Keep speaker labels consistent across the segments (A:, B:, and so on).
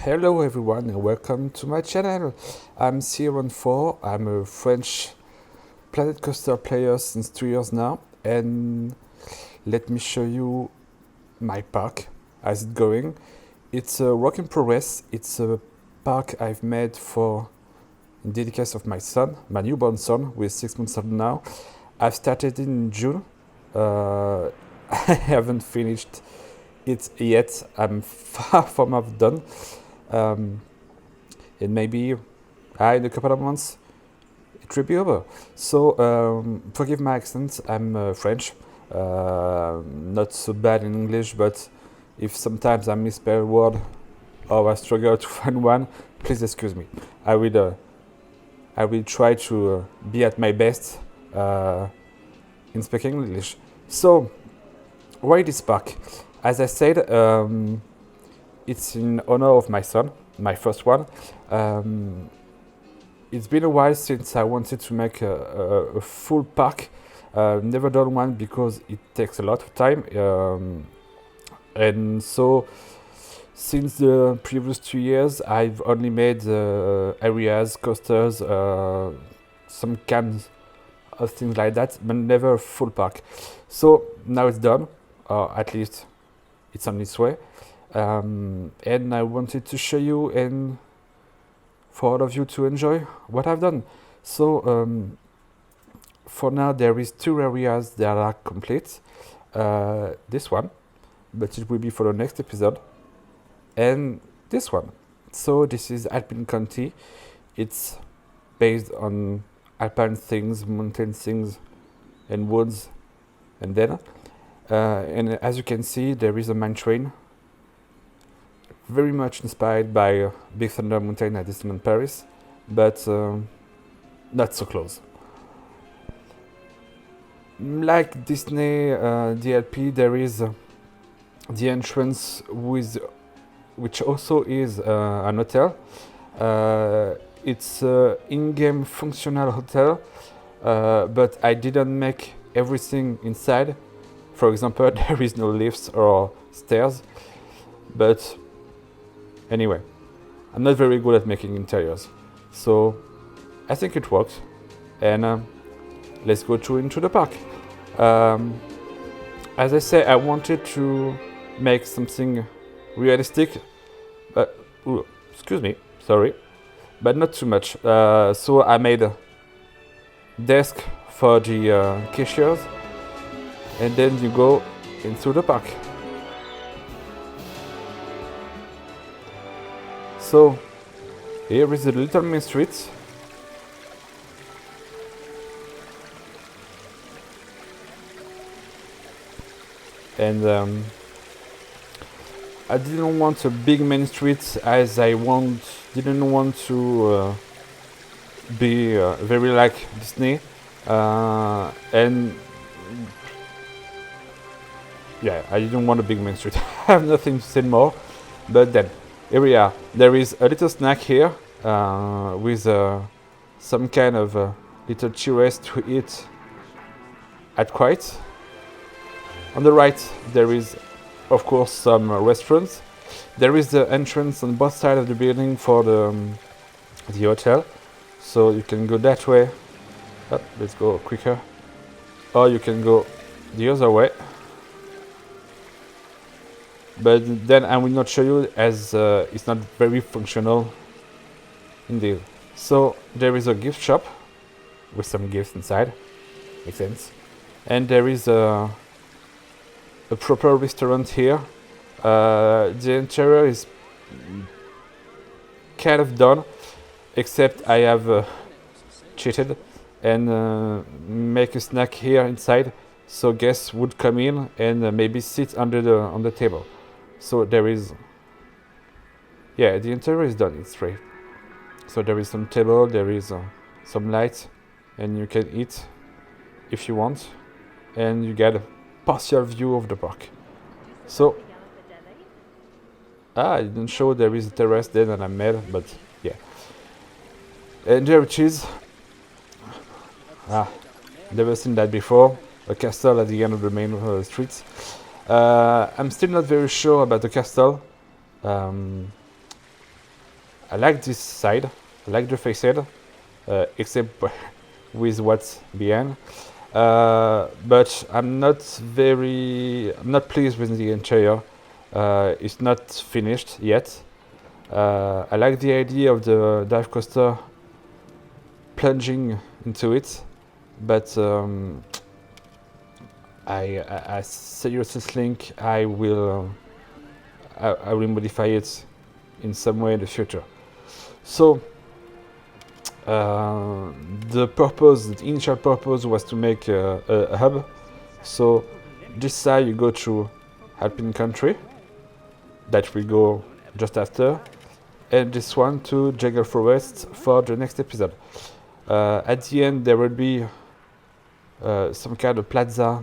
A: Hello everyone and welcome to my channel. I'm C14. I'm a French Planet Coaster player since 2 years now, and let me show you my park. How's it going? It's a work in progress. It's a park I've made for in dedication of my son, my newborn son, who is 6 months old now. I've started in June. I haven't finished it yet. I'm far from half done. And maybe in a couple of months it will be over. So forgive my accent. I'm French, not so bad in English, but if sometimes I misspell a word or I struggle to find one, please excuse me. I will try to be at my best in speaking English. So why this park? As I said, it's in honor of my son, my first one. It's been a while since I wanted to make a full park. Never done one because it takes a lot of time. And so since the previous 2 years, I've only made areas, coasters, some kinds of things like that, but never a full park. So now it's done, or at least it's on its way. And I wanted to show you and for all of you to enjoy what I've done. So for now there is 2 areas that are complete. This one, but it will be for the next episode, and this one. So this is Alpine County. It's based on alpine things, mountain things, and woods, and then and as you can see, there is a mine train, very much inspired by Big Thunder Mountain at Disneyland Paris, but not so close. Like Disney DLP, there is the entrance which also is an hotel. It's an in-game functional hotel, but I didn't make everything inside. For example, there is no lifts or stairs, but anyway, I'm not very good at making interiors, so I think it works. And let's go into the park. As I say, I wanted to make something realistic, but excuse me, sorry, but not too much. So I made a desk for the cashiers, and then you go into the park. So here is the little main street. And I didn't want a big main street, as I didn't want to be very like Disney, and yeah, I didn't want a big main street. I have nothing to say more, but then here we are. There is a little snack here with some kind of little churros to eat at quiet. On the right, there is, of course, some restaurants. There is the entrance on both sides of the building for the hotel, so you can go that way. Let's go quicker, or you can go the other way. But then I will not show you, as it's not very functional indeed. So there is a gift shop with some gifts inside, makes sense. And there is a proper restaurant here. The interior is kind of done, except I have cheated and make a snack here inside, so guests would come in and maybe sit on the table. So there is, yeah, the interior is done. It's straight. So there is some table, there is some lights, and you can eat if you want, and you get a partial view of the park. So I didn't show there is a terrace there that I made, but yeah. And there it is. Never seen that before. A castle at the end of the main streets. I'm still not very sure about the castle. I like this side, I like the facade, except with what's behind. But I'm not pleased with the interior. It's not finished yet. I like the idea of the dive coaster plunging into it, but I seriously think I will modify it in some way in the future. So the initial purpose was to make a hub. So this side you go through Alpine country, that we go just after, and this one to Jungle Forest for the next episode. At the end there will be some kind of plaza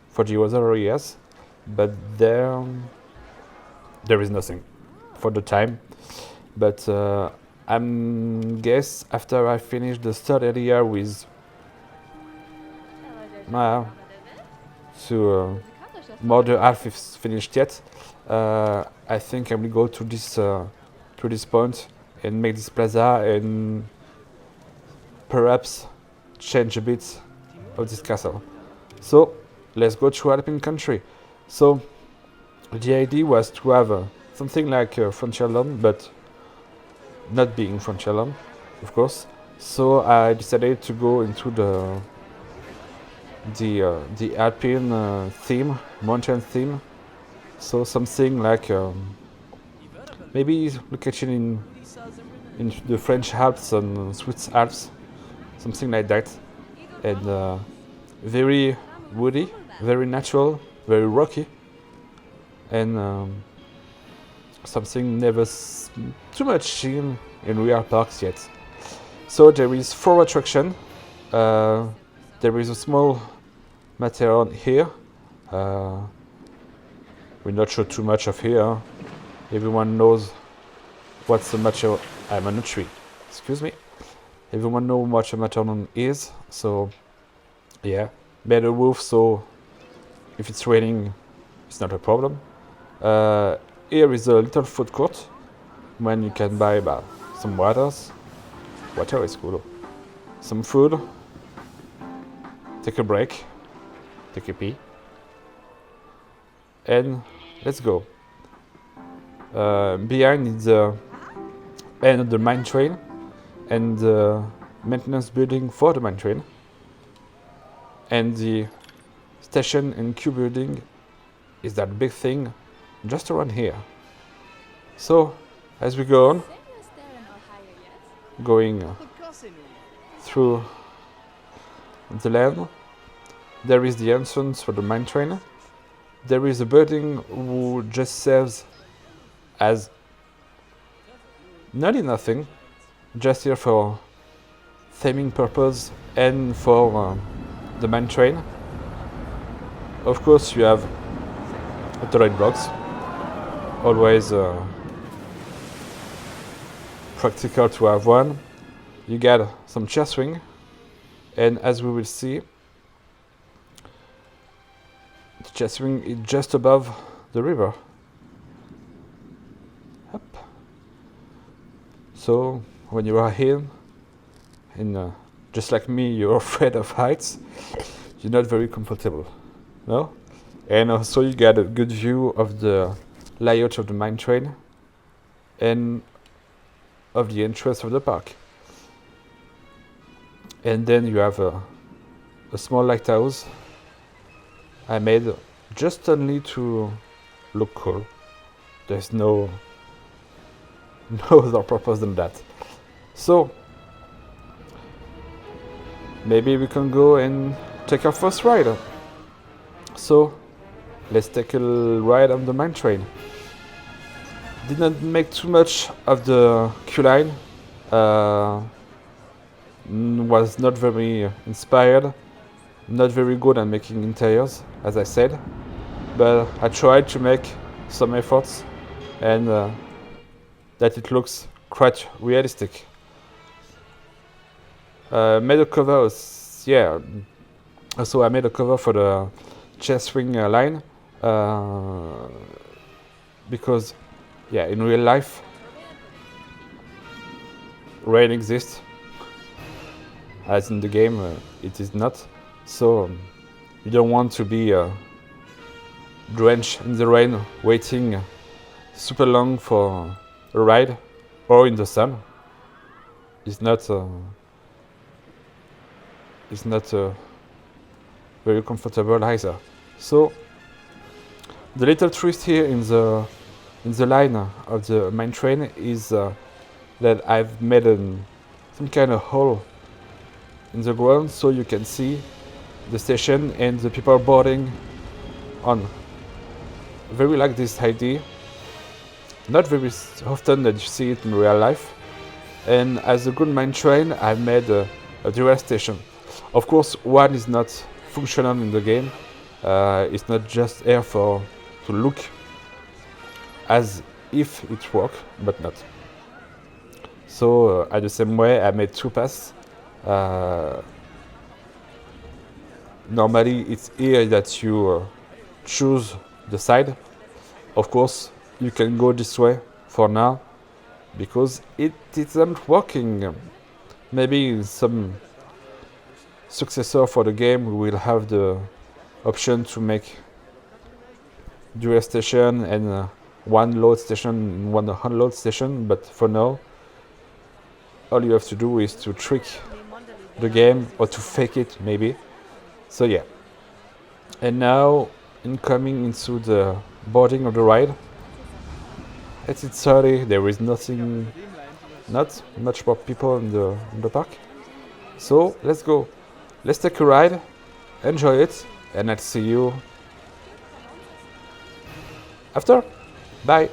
A: for the other areas, but there is nothing for the time. But I'm guess after I finish the third area with more the half is finished yet. I think I will go to this point and make this plaza and perhaps change a bit of this castle. So let's go to Alpine country. So the idea was to have something like Frontierland, but not being Frontierland, of course. So I decided to go into the Alpine theme, mountain theme. So something like maybe location in the French Alps and Swiss Alps, something like that, and very woody, very natural, very rocky, and something never too much seen in real parks yet. So there is 4 attractions. There is a small Matterhorn here. We'll not show too much of here. Everyone knows what's the Matterhorn. I'm on a tree. Excuse me. Everyone knows what a Matterhorn is. So yeah, better roof. So if it's raining, it's not a problem. Here is a little food court when you can buy some waters. Water is cool. Some food. Take a break. Take a pee. And let's go. Behind is the end of the mine train and the maintenance building for the mine train. And the station and queue building is that big thing just around here. So as we go on, going through the land, there is the entrance for the mine train. There is a building who just serves as nearly nothing, just here for theming purpose and for the mine train. Of course, you have toilet blocks, always practical to have one. You get some chair swing, and as we will see, the chair swing is just above the river. Up. So when you are here, and just like me, you're afraid of heights, you're not very comfortable, no? And also you get a good view of the layout of the mine train and of the entrance of the park. And then you have a small lighthouse I made just only to look cool. There's no other purpose than that. So maybe we can go and take our first ride. So let's take a ride on the mine train. Didn't make too much of the queue line. Was not very inspired. Not very good at making interiors, as I said. But I tried to make some efforts, and that it looks quite realistic. Made a cover, yeah. So I made a cover for the chair swing line because, yeah, in real life rain exists, as in the game it is not. So you don't want to be drenched in the rain, waiting super long for a ride, or in the sun. It's not very comfortable either. So the little twist here in the line of the main train is that I've made some kind of hole in the ground so you can see the station and the people boarding on. I very like this idea. Not very often that you see it in real life. And as a good main train, I made a dual station. Of course, one is not functional in the game. It's not just here to look as if it works, but not. So at the same way, I made two paths. Normally, it's here that you choose the side. Of course, you can go this way for now, because it isn't working. Maybe in some successor for the game we will have the option to make dual station and one load station and one unload station, but for now all you have to do is to trick the game or to fake it maybe. So yeah. And now incoming into the boarding of the ride. It's 30, there is not much more people in the park. So let's go. Let's take a ride, enjoy it, and I'll see you after. Bye.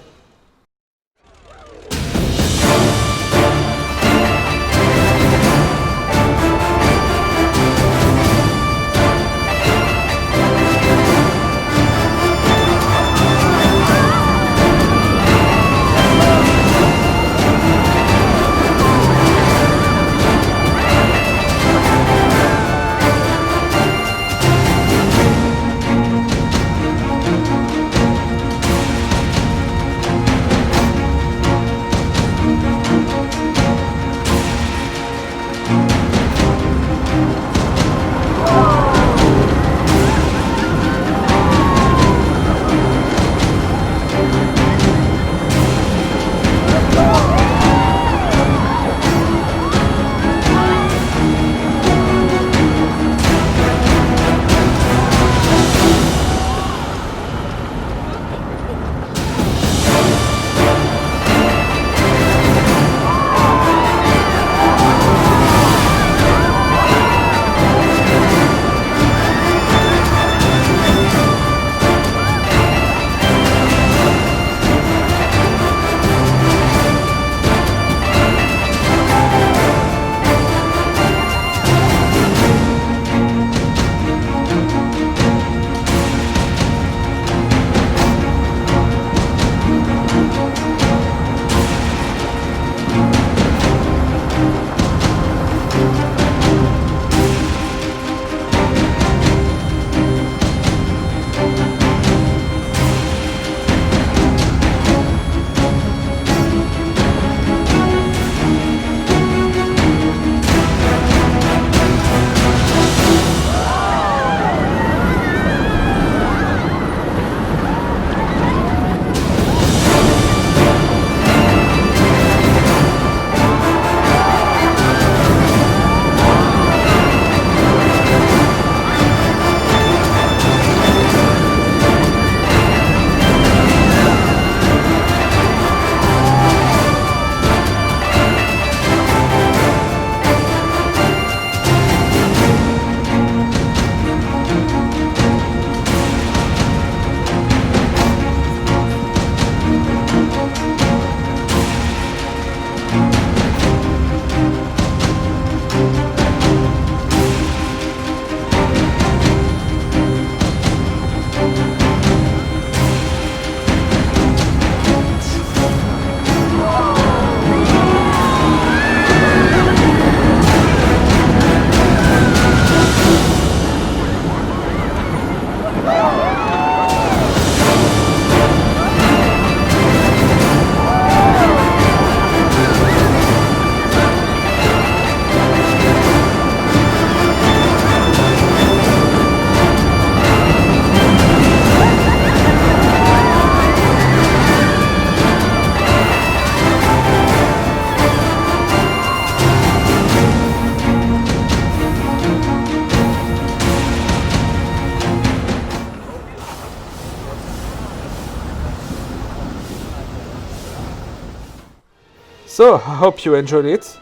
A: So I hope you enjoyed it,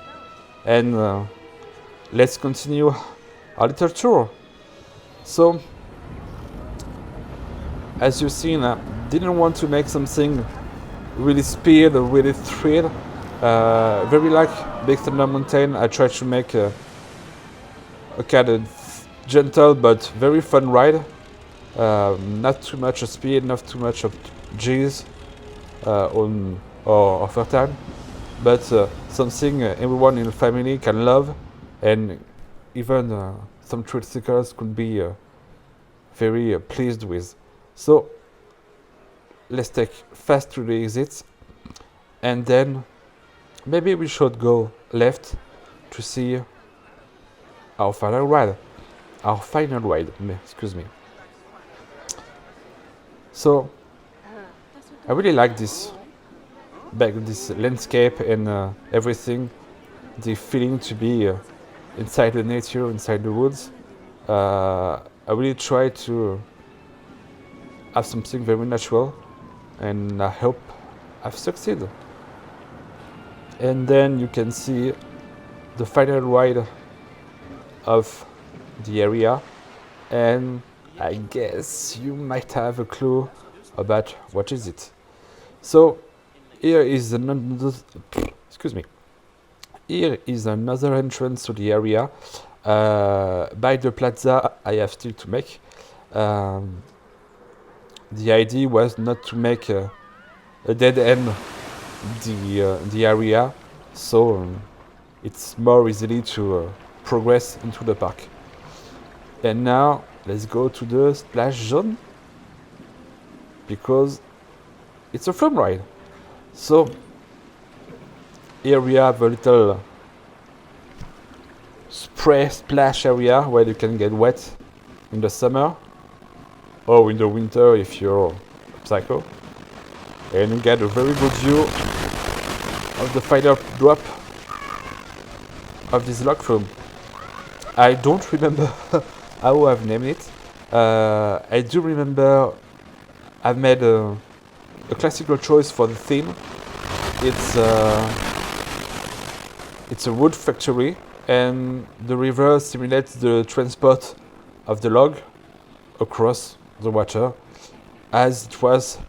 A: and let's continue our little tour. So, as you've seen, I didn't want to make something really speed or really thrill. Very like Big Thunder Mountain, I tried to make a kind of gentle but very fun ride. Not too much of speed, not too much of G's on or overtime, but something everyone in the family can love, and even some thrill seekers could be very pleased with. So let's take fast to the exits, and then maybe we should go left to see our final ride. Excuse me. So I really like this landscape and everything. The feeling to be inside the nature, inside the woods. I really try to have something very natural, and I hope I've succeeded. And then you can see the final ride of the area, and I guess you might have a clue about what is it. So here is another Here is another entrance to the area. By the plaza I have still to make. The idea was not to make a dead end the area, so it's more easily to progress into the park. And now let's go to the splash zone, because it's a flume ride. So here we have a little spray splash area where you can get wet in the summer or in the winter if you're a psycho, and you get a very good view of the final drop of this log flume. I don't remember how I've named it. I do remember I've made a classical choice for the theme. It's a wood factory, and the river simulates the transport of the log across the water, as it was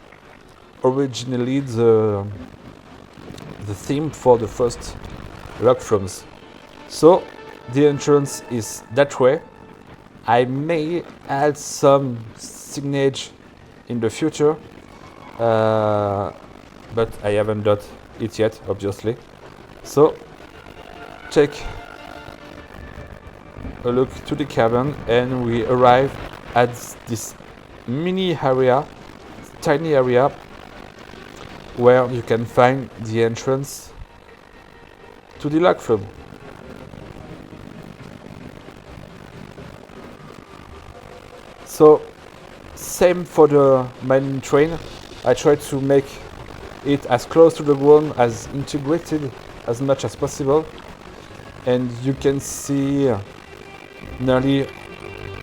A: originally the theme for the first log flumes. So the entrance is that way. I may add some signage in the future, but I haven't done it yet, obviously. So take a look to the cabin, and we arrive at this mini area, tiny area, where you can find the entrance to the log flume. So same for the main train. I try to make it as close to the ground, as integrated as much as possible, and you can see nearly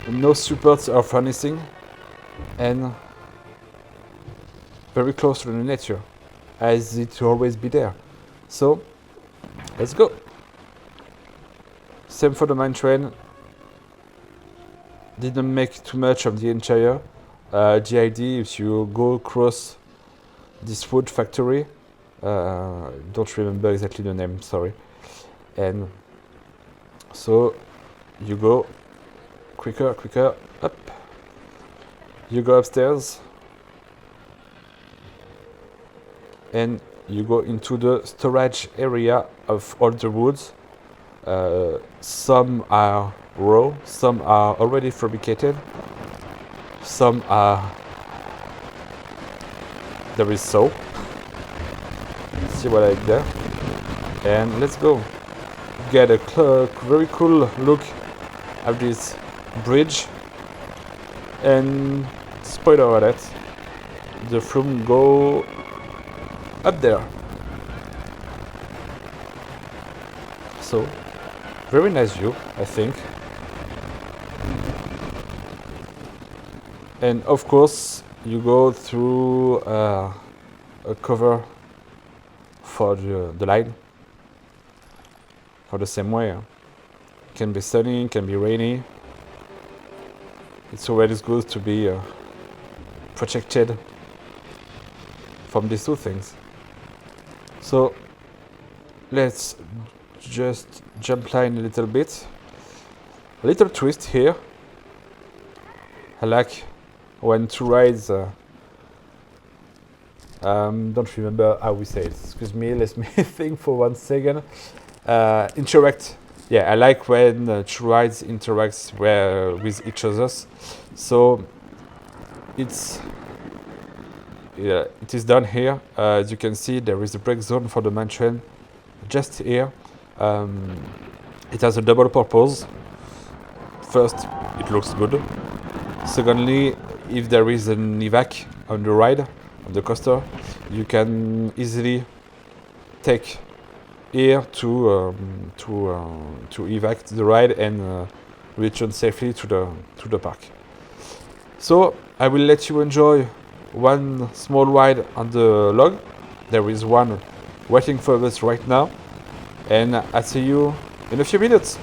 A: no supports or furnishing, and very close to the nature, as it will always be there. So let's go. Same for the main train. Didn't make too much of the interior. The idea, if you go across this wood factory, don't remember exactly the name, sorry. And so you go quicker, up. You go upstairs, and you go into the storage area of all the woods. Some are raw, some are already fabricated, some are there is so. See what I did there? And let's go. Get a very cool look at this bridge, and spoiler alert, the flume go up there. So very nice view, I think. And of course you go through a cover for the line, for the same way. It can be sunny, it can be rainy. It's always good to be protected from these two things. So let's just jump line a little bit. A little twist here. I like when two rides don't remember how we say it. Excuse me, let me think for 1 second. Interact. Yeah, I like when two rides interact with each other. So it is done here. As you can see, there is a brake zone for the main train just here. It has a double purpose. First, it looks good. Secondly, if there is an evac on the ride, on the coaster, you can easily take here to evac the ride and return safely to the park. So I will let you enjoy one small ride on the log. There is one waiting for us right now, and I'll see you in a few minutes.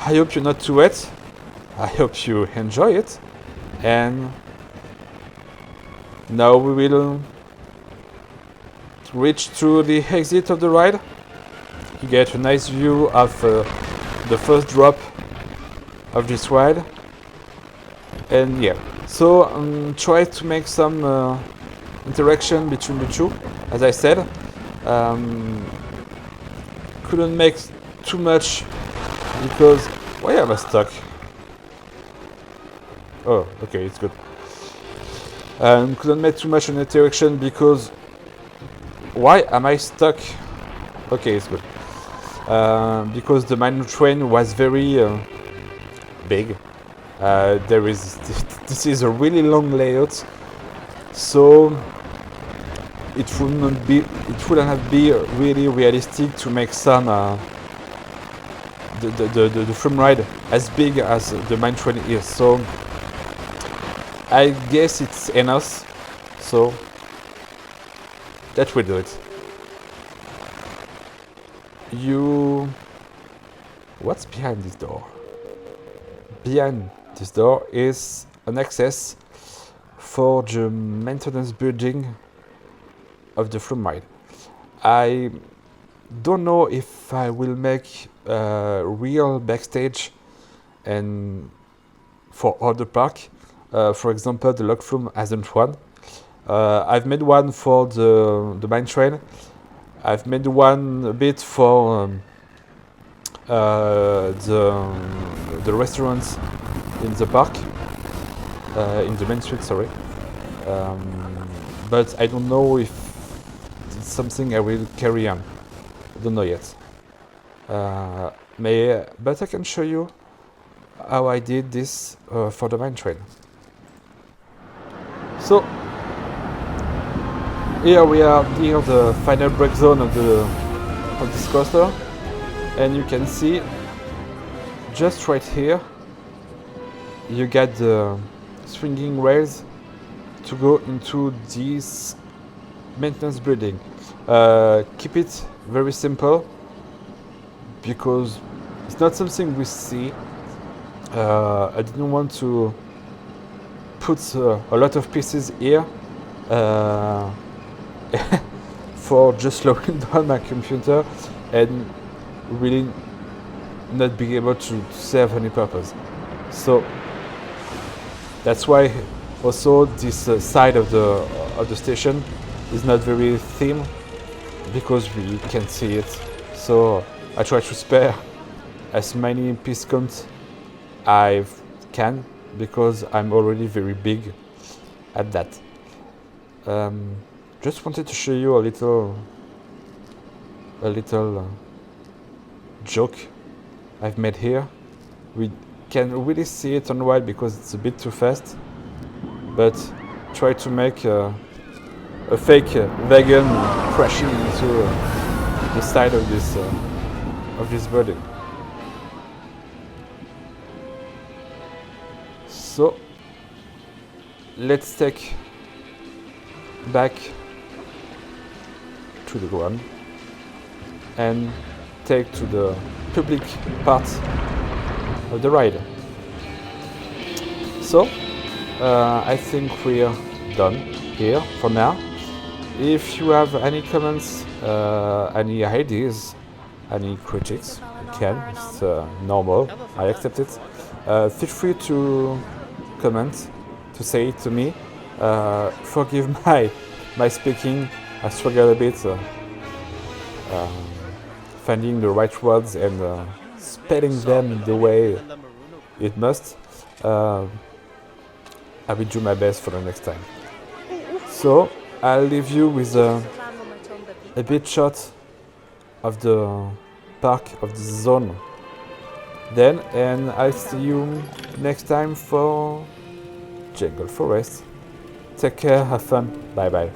A: I hope you're not too wet. I hope you enjoy it. And now we will reach through the exit of the ride. You get a nice view of the first drop of this ride. And yeah, so try to make some interaction between the two. As I said, couldn't make too much because Why am I stuck? Oh, okay, it's good. Couldn't make too much in the direction because... Why am I stuck? Okay, it's good. Because the mine train was very big. There is... This is a really long layout. So... It wouldn't be really realistic to make some... the flume ride as big as the mine train is. So... I guess it's enough, so that will do it. What's behind this door? Behind this door is an access for the maintenance building of the flume ride. I don't know if I will make a real backstage and for all the park. For example, the log flume hasn't one. I've made one for the mine train. I've made one a bit for the restaurants in the park, in the main street, sorry. But I don't know if it's something I will carry on. I don't know yet. But I can show you how I did this for the mine train. So here we are near the final break zone of this coaster, and you can see just right here you get the swinging rails to go into this maintenance building. Keep it very simple because it's not something we see. I didn't want to put a lot of pieces here for just slowing down my computer and really not being able to serve any purpose. So that's why also this side of the station is not very thin because we can't see it. So I try to spare as many piece counts I can because I'm already very big at that. Just wanted to show you a little joke I've made here. We can really see it on wide because it's a bit too fast, but try to make a fake wagon crashing into the side of this building. So let's take back to the ground and take to the public part of the ride. So I think we're done here for now. If you have any comments, any ideas, any critics, you can. It's normal. I accept it. Feel free to comment, to say it to me. Forgive my speaking. I struggle a bit finding the right words and spelling them the way it must. I will do my best for the next time. So I'll leave you with a bit shot of the park, of the zone. Then, and I'll see you next time for Jungle Forest. Take care, have fun, bye bye.